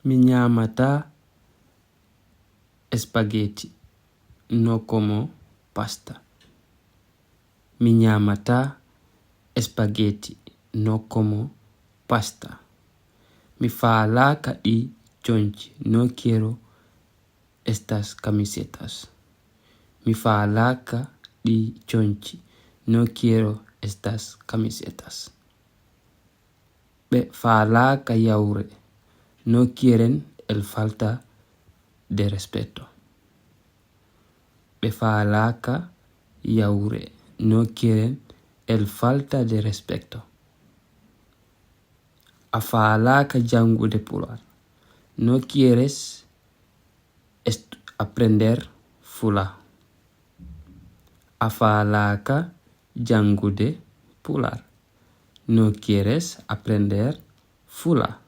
Mi ñamata spaghetti, no como pasta. Mi ñamata spaghetti, no como pasta. Mi falaka ɗi chonchi, no quiero estas camisetas. Mi falaka ɗi chonchi, no quiero estas camisetas. Ɓe falaka yaure, no quieren el falta de respeto. Ɓe falaka yaure, no quieren el falta de respeto. A falaka jangude Pular, no quieres aprender Fula. A falaka jangude Pular, no quieres aprender Fula.